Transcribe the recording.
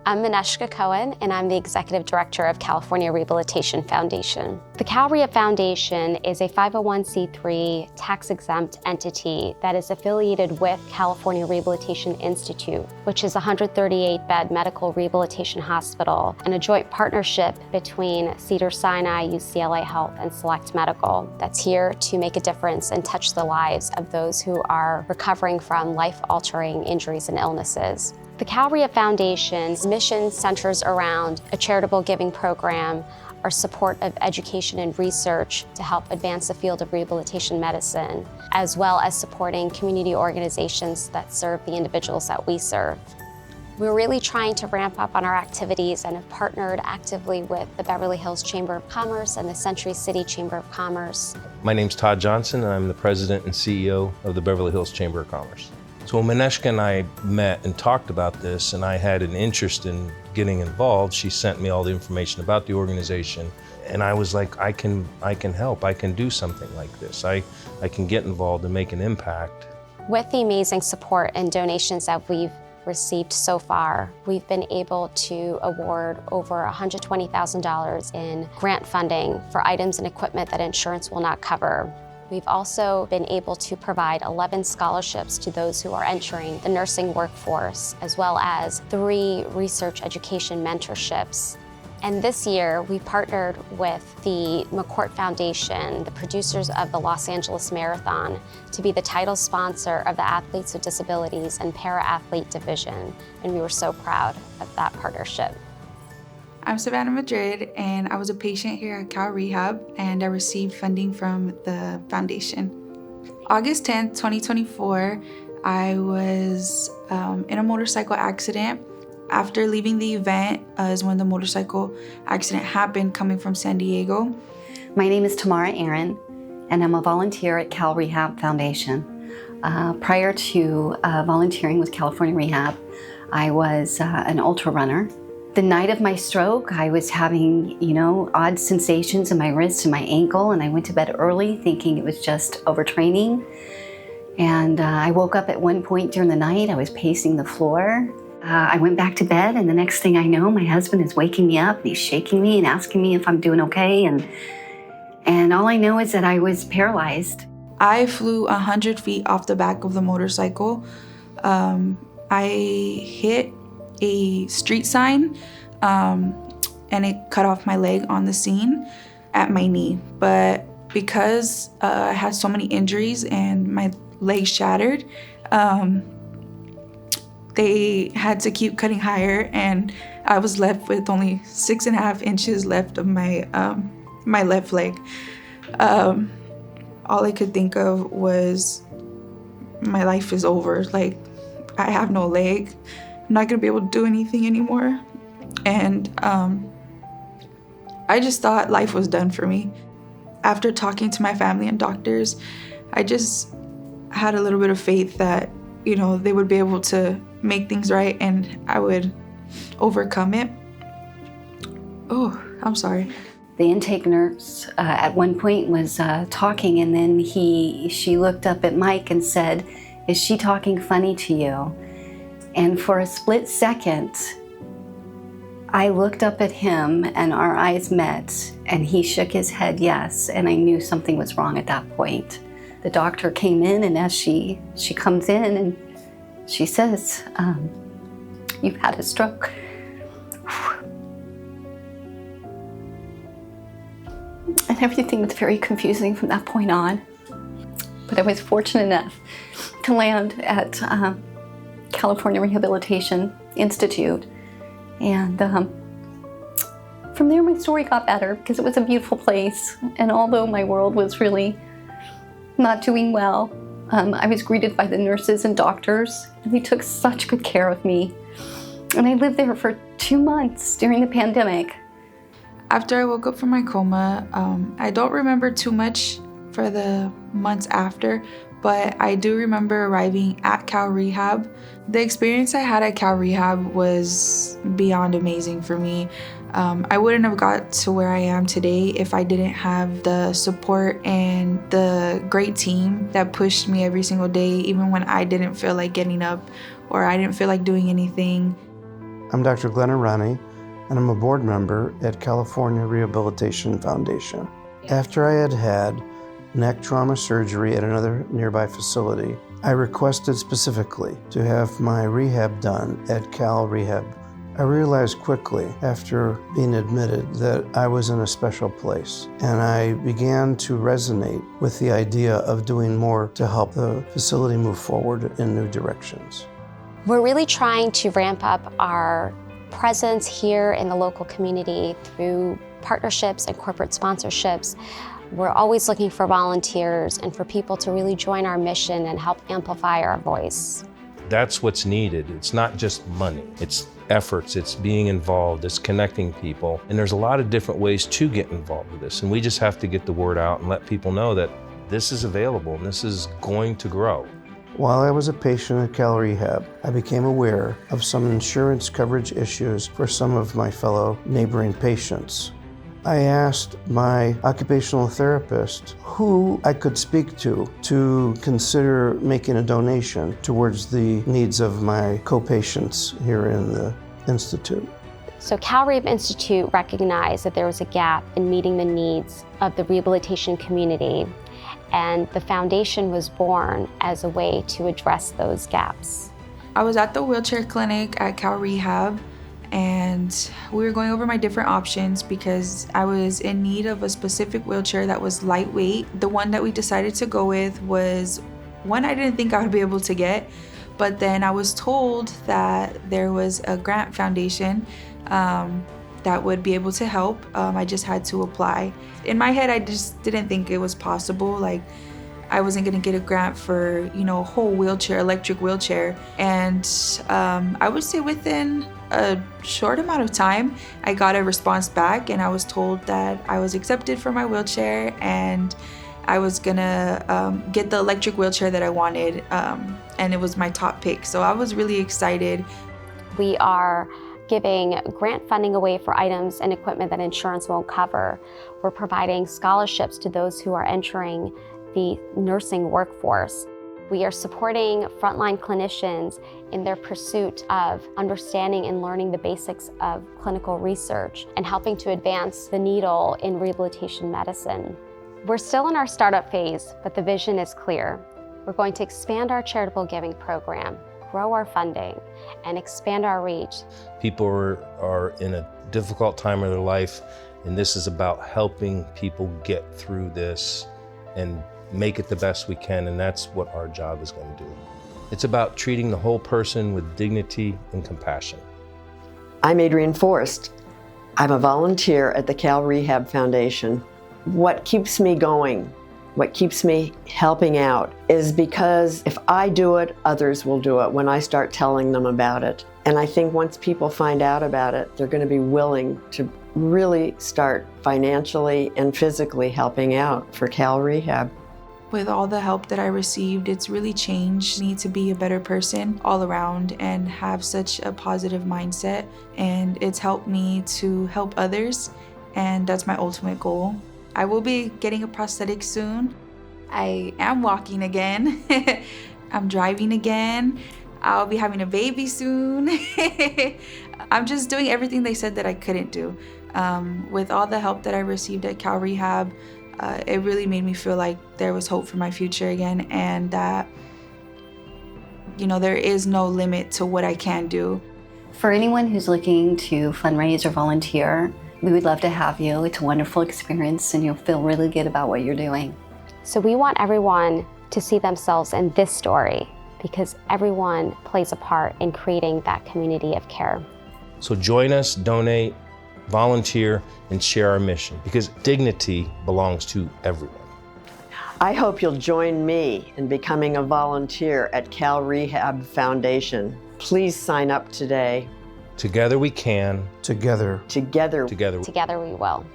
I'm Mineshka Cohen, and I'm the Executive Director of California Rehabilitation Foundation. The Cal Rehab Foundation is a 501c3 tax-exempt entity that is affiliated with California Rehabilitation Institute, which is a 138-bed medical rehabilitation hospital and a joint partnership between Cedars-Sinai, UCLA Health, and Select Medical that's here to make a difference and touch the lives of those who are recovering from life-altering injuries and illnesses. The Cal Rehab Foundation's mission centers around a charitable giving program, our support of education and research to help advance the field of rehabilitation medicine, as well as supporting community organizations that serve the individuals that we serve. We're really trying to ramp up on our activities and have partnered actively with the Beverly Hills Chamber of Commerce and the Century City Chamber of Commerce. My name's Todd Johnson, and I'm the President and CEO of the Beverly Hills Chamber of Commerce. So when Mineshka and I met and talked about this, and I had an interest in getting involved, she sent me all the information about the organization, and I was like, I can help, I can do something like this. I can get involved and make an impact. With the amazing support and donations that we've received so far, we've been able to award over $120,000 in grant funding for items and equipment that insurance will not cover. We've also been able to provide 11 scholarships to those who are entering the nursing workforce, as well as 3 research education mentorships. And this year, we partnered with the McCourt Foundation, the producers of the Los Angeles Marathon, to be the title sponsor of the Athletes with Disabilities and Para-Athlete Division. And we were so proud of that partnership. I'm Savannah Madrid, and I was a patient here at Cal Rehab, and I received funding from the foundation. August 10th, 2024, I was in a motorcycle accident. After leaving the event is when the motorcycle accident happened, coming from San Diego. My name is Tamara Aaron, and I'm a volunteer at Cal Rehab Foundation. Prior to volunteering with California Rehab, I was an ultra runner. The night of my stroke, I was having, odd sensations in my wrist and my ankle, and I went to bed early thinking it was just overtraining. And I woke up at one point during the night, I was pacing the floor. I went back to bed, and the next thing I know, my husband is waking me up, and he's shaking me and asking me if I'm doing okay, and all I know is that I was paralyzed. I flew 100 feet off the back of the motorcycle. I hit a street sign, and it cut off my leg on the scene at my knee. But because I had so many injuries and my leg shattered, they had to keep cutting higher, and I was left with only 6.5 inches left of my my left leg. All I could think of was my life is over. Like, I have no leg. I'm not gonna be able to do anything anymore. And I just thought life was done for me. After talking to my family and doctors, I just had a little bit of faith that, they would be able to make things right and I would overcome it. Oh, I'm sorry. The intake nurse at one point was talking, and then she looked up at Mike and said, "Is she talking funny to you?" And for a split second, I looked up at him and our eyes met, and he shook his head yes, and I knew something was wrong at that point. The doctor came in, and as she comes in and she says, "You've had a stroke." And everything was very confusing from that point on. But I was fortunate enough to land at California Rehabilitation Institute. And from there, my story got better because it was a beautiful place. And although my world was really not doing well, I was greeted by the nurses and doctors, and they took such good care of me. And I lived there for 2 months during the pandemic. After I woke up from my coma, I don't remember too much for the months after, but I do remember arriving at Cal Rehab. The experience I had at Cal Rehab was beyond amazing for me. I wouldn't have got to where I am today if I didn't have the support and the great team that pushed me every single day, even when I didn't feel like getting up or I didn't feel like doing anything. I'm Dr. Glenn Arani, and I'm a board member at California Rehabilitation Foundation. After I had had neck trauma surgery at another nearby facility, I requested specifically to have my rehab done at Cal Rehab. I realized quickly after being admitted that I was in a special place, and I began to resonate with the idea of doing more to help the facility move forward in new directions. We're really trying to ramp up our presence here in the local community through partnerships and corporate sponsorships. We're always looking for volunteers and for people to really join our mission and help amplify our voice. That's what's needed. It's not just money. It's efforts, it's being involved, it's connecting people. And there's a lot of different ways to get involved with this. And we just have to get the word out and let people know that this is available and this is going to grow. While I was a patient at Cal Rehab, I became aware of some insurance coverage issues for some of my fellow neighboring patients. I asked my occupational therapist who I could speak to consider making a donation towards the needs of my co-patients here in the Institute. So Cal Rehab Institute recognized that there was a gap in meeting the needs of the rehabilitation community, and the foundation was born as a way to address those gaps. I was at the wheelchair clinic at Cal Rehab, and we were going over my different options because I was in need of a specific wheelchair that was lightweight. The one that we decided to go with was one I didn't think I would be able to get, but then I was told that there was a grant foundation that would be able to help. I just had to apply. In my head, I just didn't think it was possible. Like, I wasn't gonna get a grant for, a whole wheelchair, electric wheelchair. And I would say within a short amount of time, I got a response back, and I was told that I was accepted for my wheelchair and I was gonna get the electric wheelchair that I wanted, and it was my top pick. So I was really excited. We are giving grant funding away for items and equipment that insurance won't cover. We're providing scholarships to those who are entering the nursing workforce. We are supporting frontline clinicians in their pursuit of understanding and learning the basics of clinical research and helping to advance the needle in rehabilitation medicine. We're still in our startup phase, but the vision is clear. We're going to expand our charitable giving program, grow our funding, and expand our reach. People are in a difficult time of their life, and this is about helping people get through this and make it the best we can, and that's what our job is going to do. It's about treating the whole person with dignity and compassion. I'm Adrienne Forrest. I'm a volunteer at the Cal Rehab Foundation. What keeps me going, what keeps me helping out, is because if I do it, others will do it when I start telling them about it. And I think once people find out about it, they're going to be willing to really start financially and physically helping out for Cal Rehab. With all the help that I received, it's really changed me to be a better person all around and have such a positive mindset. And it's helped me to help others, and that's my ultimate goal. I will be getting a prosthetic soon. I am walking again. I'm driving again. I'll be having a baby soon. I'm just doing everything they said that I couldn't do. With all the help that I received at Cal Rehab, it really made me feel like there was hope for my future again, and that, there is no limit to what I can do. For anyone who's looking to fundraise or volunteer, we would love to have you. It's a wonderful experience, and you'll feel really good about what you're doing. So we want everyone to see themselves in this story, because everyone plays a part in creating that community of care. So join us, donate, volunteer, and share our mission, because dignity belongs to everyone. I hope you'll join me in becoming a volunteer at Cal Rehab Foundation. Please sign up today. Together we can. Together Together Together we will.